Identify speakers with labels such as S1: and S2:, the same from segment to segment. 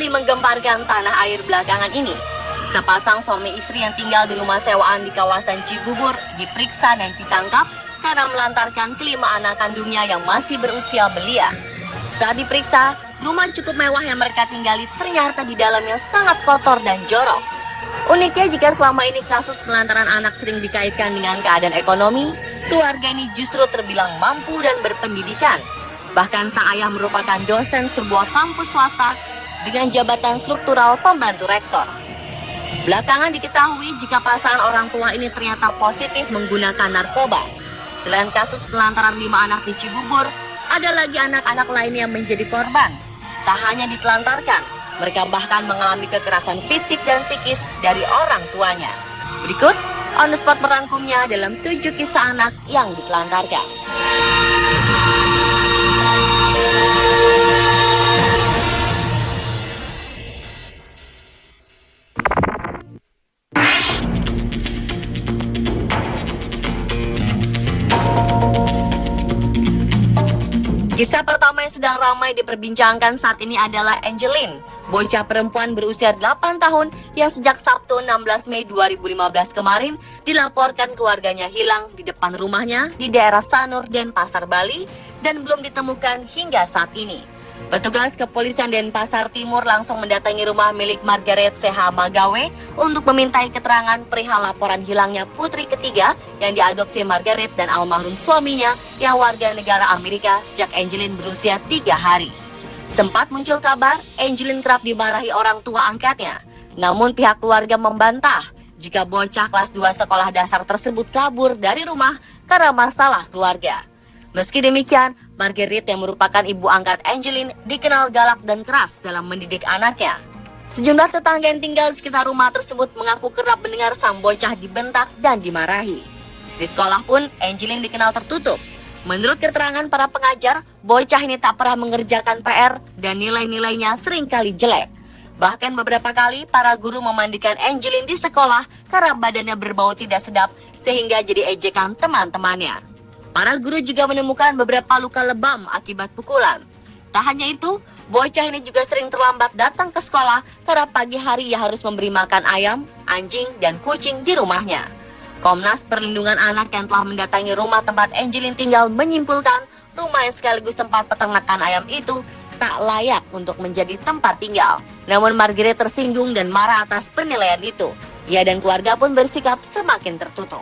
S1: kembali menggemparkan tanah air belakangan ini. Sepasang suami istri yang tinggal di rumah sewaan di kawasan Cibubur diperiksa dan ditangkap karena melantarkan kelima anak kandungnya yang masih berusia belia. Saat diperiksa, rumah cukup mewah yang mereka tinggali ternyata di dalamnya sangat kotor dan jorok. Uniknya jika selama ini kasus penelantaran anak sering dikaitkan dengan keadaan ekonomi, keluarga ini justru terbilang mampu dan berpendidikan. Bahkan sang ayah merupakan dosen sebuah kampus swasta dengan jabatan struktural pembantu rektor. Belakangan diketahui jika pasangan orang tua ini ternyata positif menggunakan narkoba. Selain kasus penelantaran 5 anak di Cibubur, ada lagi anak-anak lain yang menjadi korban. Tak hanya ditelantarkan, mereka bahkan mengalami kekerasan fisik dan psikis dari orang tuanya. Berikut, On The Spot merangkumnya dalam 7 kisah anak yang ditelantarkan. Kisah pertama yang sedang ramai diperbincangkan saat ini adalah Angeline, bocah perempuan berusia 8 tahun yang sejak Sabtu 16 Mei 2015 kemarin dilaporkan keluarganya hilang di depan rumahnya di daerah Sanur, Denpasar, Bali dan belum ditemukan hingga saat ini. Petugas kepolisian Denpasar Timur langsung mendatangi rumah milik Margaret C.H. Magawe untuk memintai keterangan perihal laporan hilangnya putri ketiga yang diadopsi Margaret dan almarhum suaminya yang warga negara Amerika sejak Angeline berusia 3 hari. Sempat muncul kabar Angeline kerap dimarahi orang tua angkatnya, namun pihak keluarga membantah jika bocah kelas 2 sekolah dasar tersebut kabur dari rumah karena masalah keluarga. Meski demikian, Margaret yang merupakan ibu angkat Angeline dikenal galak dan keras dalam mendidik anaknya. Sejumlah tetangga yang tinggal di sekitar rumah tersebut mengaku kerap mendengar sang bocah dibentak dan dimarahi. Di sekolah pun, Angeline dikenal tertutup. Menurut keterangan para pengajar, bocah ini tak pernah mengerjakan PR dan nilai-nilainya seringkali jelek. Bahkan beberapa kali para guru memandikan Angeline di sekolah karena badannya berbau tidak sedap sehingga jadi ejekan teman-temannya. Para guru juga menemukan beberapa luka lebam akibat pukulan. Tak hanya itu, bocah ini juga sering terlambat datang ke sekolah karena pagi hari ia harus memberi makan ayam, anjing, dan kucing di rumahnya. Komnas Perlindungan Anak yang telah mendatangi rumah tempat Angeline tinggal menyimpulkan rumah yang sekaligus tempat peternakan ayam itu tak layak untuk menjadi tempat tinggal. Namun Margaret tersinggung dan marah atas penilaian itu. Ia dan keluarga pun bersikap semakin tertutup.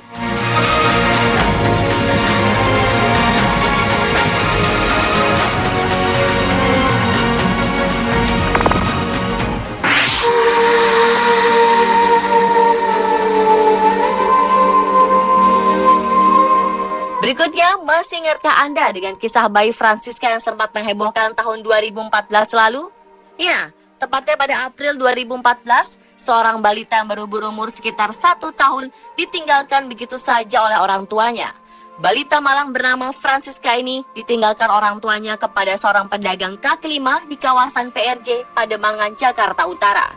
S1: Berikutnya, masih ingatkah Anda dengan kisah bayi Francisca yang sempat menghebohkan tahun 2014 lalu? Ya, tepatnya pada April 2014, seorang balita yang baru berumur sekitar 1 tahun ditinggalkan begitu saja oleh orang tuanya. Balita malang bernama Francisca ini ditinggalkan orang tuanya kepada seorang pedagang kaki lima di kawasan PRJ Pademangan, Jakarta Utara.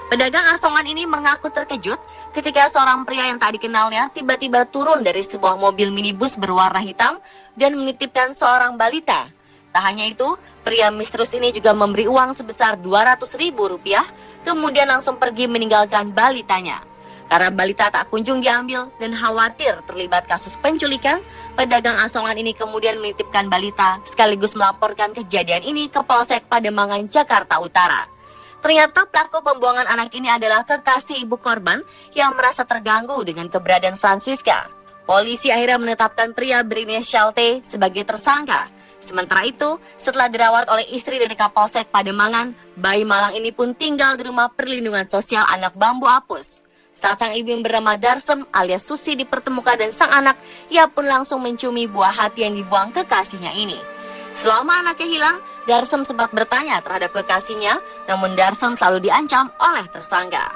S1: Pedagang asongan ini mengaku terkejut ketika seorang pria yang tak dikenalnya tiba-tiba turun dari sebuah mobil minibus berwarna hitam dan menitipkan seorang balita. Tak hanya itu, pria misterius ini juga memberi uang sebesar Rp200.000, kemudian langsung pergi meninggalkan balitanya. Karena balita tak kunjung diambil dan khawatir terlibat kasus penculikan, pedagang asongan ini kemudian menitipkan balita sekaligus melaporkan kejadian ini ke Polsek Pademangan, Jakarta Utara. Ternyata pelaku pembuangan anak ini adalah kekasih ibu korban yang merasa terganggu dengan keberadaan Francisca. Polisi akhirnya menetapkan pria berinisial T sebagai tersangka. Sementara itu, setelah dirawat oleh istri dari Kapolsek Pademangan, bayi malang ini pun tinggal di rumah perlindungan sosial anak Bambu Apus. Saat sang ibu yang bernama Darsem alias Susi dipertemukan dan sang anak, ia pun langsung menciumi buah hati yang dibuang kekasihnya ini. Selama anaknya hilang, Darsem sempat bertanya terhadap kekasihnya, namun Darsem selalu diancam oleh tersangka.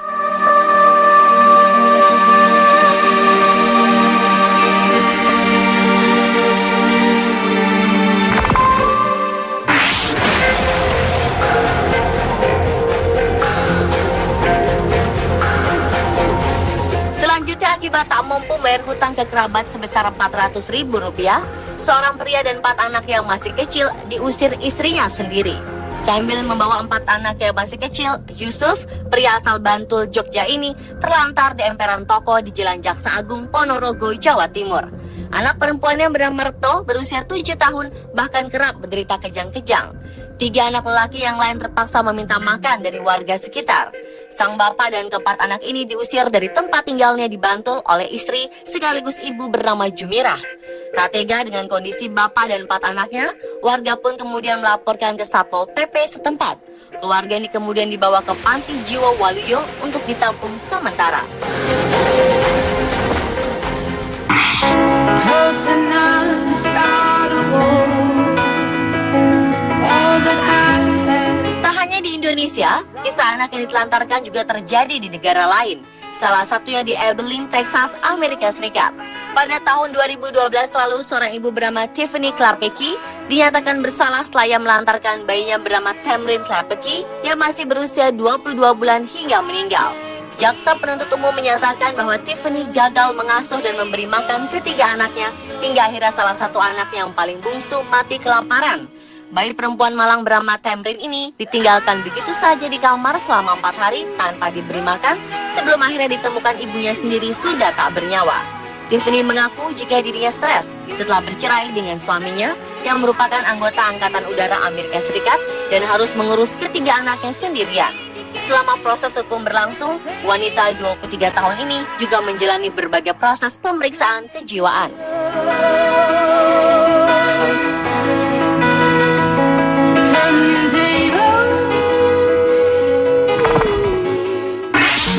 S1: Selanjutnya, akibat tak mampu bayar hutang ke kerabat sebesar Rp400.000, seorang pria dan 4 anak yang masih kecil diusir istrinya sendiri. Sambil membawa 4 anak yang masih kecil, Yusuf, pria asal Bantul, Jogja ini terlantar di emperan toko di Jalan Jaksa Agung, Ponorogo, Jawa Timur. Anak perempuannya bernama Reto, berusia 7 tahun, bahkan kerap menderita kejang-kejang. 3 anak lelaki yang lain terpaksa meminta makan dari warga sekitar. Sang bapak dan keempat anak ini diusir dari tempat tinggalnya di Bantul oleh istri sekaligus ibu bernama Jumirah. Tak tega dengan kondisi bapak dan 4 anaknya, warga pun kemudian melaporkan ke Satpol PP setempat. Keluarga ini kemudian dibawa ke Panti Jiwa Waluyo untuk ditampung sementara. Tak hanya di Indonesia, kisah anak yang ditelantarkan juga terjadi di negara lain. Salah satunya di Abilene, Texas, Amerika Serikat. Pada tahun 2012 lalu, seorang ibu bernama Tiffany Klepecki dinyatakan bersalah setelah ia melantarkan bayinya bernama Tamrin Klepecki yang masih berusia 22 bulan hingga meninggal. Jaksa penuntut umum menyatakan bahwa Tiffany gagal mengasuh dan memberi makan ketiga anaknya hingga akhirnya salah satu anak yang paling bungsu mati kelaparan. Bayi perempuan malang bernama Tamrin ini ditinggalkan begitu saja di kamar selama 4 hari tanpa diberi makan sebelum akhirnya ditemukan ibunya sendiri sudah tak bernyawa. Tiffany mengaku jika dirinya stres setelah bercerai dengan suaminya yang merupakan anggota Angkatan Udara Amerika Serikat dan harus mengurus ketiga anaknya sendirian. Selama proses hukum berlangsung, wanita 23 tahun ini juga menjalani berbagai proses pemeriksaan kejiwaan.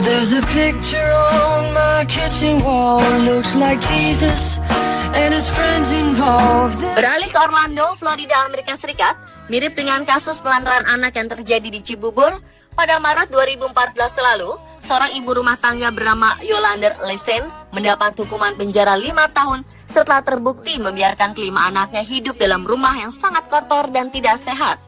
S2: There's a picture on my kitchen wall, looks like Jesus and his friends involved.
S1: Beralih ke Orlando, Florida, Amerika Serikat, mirip dengan kasus pelantaran anak yang terjadi di Cibubur. Pada Maret 2014 lalu, seorang ibu rumah tangga bernama Yolanda Lesen mendapat hukuman penjara 5 tahun setelah terbukti membiarkan kelima anaknya hidup dalam rumah yang sangat kotor dan tidak sehat.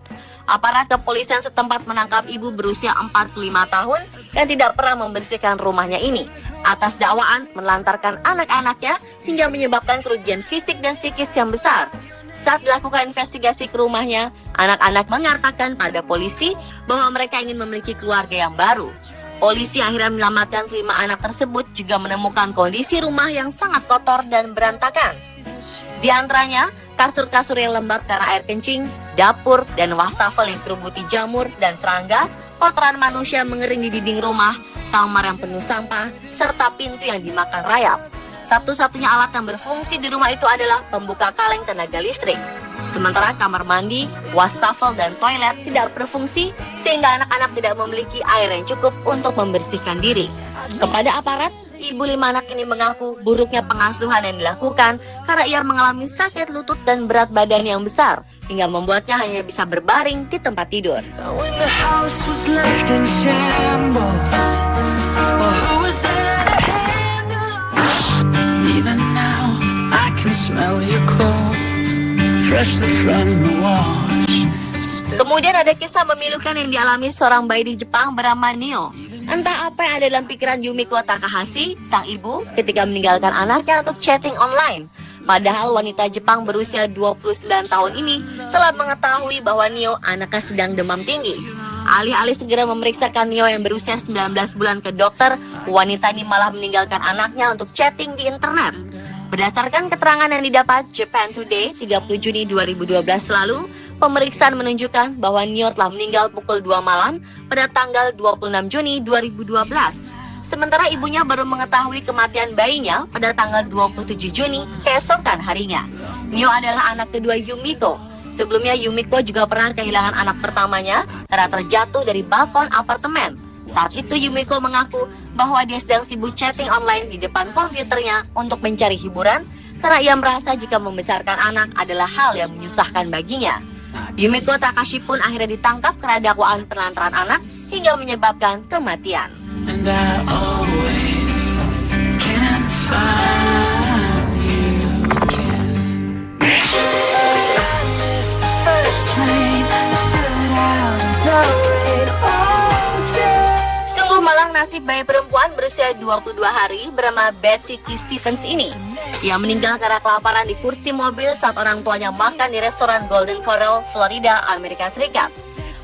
S1: Aparat kepolisian setempat menangkap ibu berusia 45 tahun yang tidak pernah membersihkan rumahnya ini atas dakwaan melantarkan anak-anaknya hingga menyebabkan kerugian fisik dan psikis yang besar. Saat dilakukan investigasi ke rumahnya, anak-anak mengatakan pada polisi bahwa mereka ingin memiliki keluarga yang baru. Polisi akhirnya menyelamatkan 5 anak tersebut juga menemukan kondisi rumah yang sangat kotor dan berantakan. Di antaranya, kasur-kasur yang lembab karena air kencing, dapur, dan wastafel yang kerubuti jamur dan serangga, kotoran manusia mengering di dinding rumah, kamar yang penuh sampah, serta pintu yang dimakan rayap. Satu-satunya alat yang berfungsi di rumah itu adalah pembuka kaleng tenaga listrik. Sementara kamar mandi, wastafel, dan toilet tidak berfungsi sehingga anak-anak tidak memiliki air yang cukup untuk membersihkan diri. Kepada aparat, ibu 5 anak ini mengaku buruknya pengasuhan yang dilakukan karena ia mengalami sakit lutut dan berat badan yang besar hingga membuatnya hanya bisa berbaring di tempat tidur. Kemudian ada kisah memilukan yang dialami seorang bayi di Jepang bernama Nio. Entah apa yang ada dalam pikiran Yumiko Takahashi, sang ibu, ketika meninggalkan anaknya untuk chatting online. Padahal wanita Jepang berusia 29 tahun ini telah mengetahui bahwa Nio anaknya sedang demam tinggi. Alih-alih segera memeriksakan Nio yang berusia 19 bulan ke dokter, wanita ini malah meninggalkan anaknya untuk chatting di internet. Berdasarkan keterangan yang didapat Japan Today 30 Juni 2012 lalu, pemeriksaan menunjukkan bahwa Nio telah meninggal pukul 2 malam pada tanggal 26 Juni 2012. Sementara ibunya baru mengetahui kematian bayinya pada tanggal 27 Juni keesokan harinya. Nio adalah anak kedua Yumiko. Sebelumnya Yumiko juga pernah kehilangan anak pertamanya karena terjatuh dari balkon apartemen. Saat itu Yumiko mengaku bahwa dia sedang sibuk chatting online di depan komputernya untuk mencari hiburan karena ia merasa jika membesarkan anak adalah hal yang menyusahkan baginya. Yumiko Takashi pun akhirnya ditangkap karena dakwaan penelantaran anak hingga menyebabkan kematian.
S2: And I always can find you again. I missed the first train, stood out in the rain all day.
S1: Sungguh malang nasib bayi perempuan berusia 22 hari bernama Betsy K. Stevens ini. Ia meninggal karena kelaparan di kursi mobil saat orang tuanya makan di restoran Golden Corral, Florida, Amerika Serikat.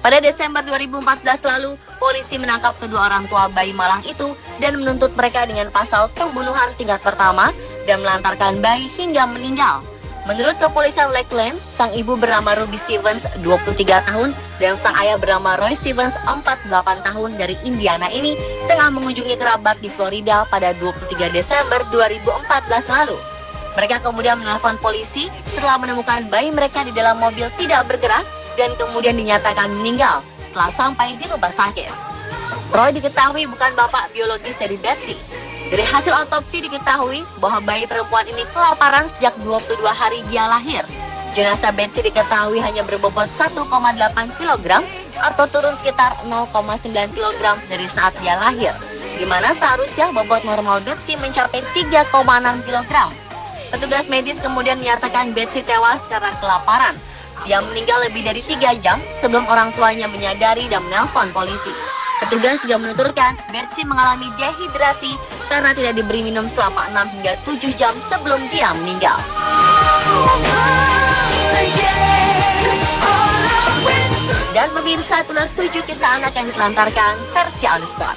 S1: Pada Desember 2014 lalu, polisi menangkap kedua orang tua bayi malang itu dan menuntut mereka dengan pasal pembunuhan tingkat pertama dan melantarkan bayi hingga meninggal. Menurut kepolisian Lakeland, sang ibu bernama Ruby Stevens, 23 tahun, dan sang ayah bernama Roy Stevens, 48 tahun dari Indiana ini, tengah mengunjungi kerabat di Florida pada 23 Desember 2014 lalu. Mereka kemudian menelpon polisi setelah menemukan bayi mereka di dalam mobil tidak bergerak dan kemudian dinyatakan meninggal setelah sampai di rumah sakit. Roy diketahui bukan bapak biologis dari Betsy. Dari hasil otopsi diketahui bahwa bayi perempuan ini kelaparan sejak 22 hari dia lahir. Jenazah Betsy diketahui hanya berbobot 1,8 kg atau turun sekitar 0,9 kg dari saat dia lahir, di mana seharusnya bobot normal Betsy mencapai 3,6 kg. Petugas medis kemudian menyatakan Betsy tewas karena kelaparan. Dia meninggal lebih dari 3 jam sebelum orang tuanya menyadari dan menelpon polisi. Petugas juga menuturkan Betsy mengalami dehidrasi karena tidak diberi minum selama 6 hingga 7 jam sebelum dia meninggal. Dan pemirsa, itulah 7 kisah anak yang ditelantarkan versi On The Spot.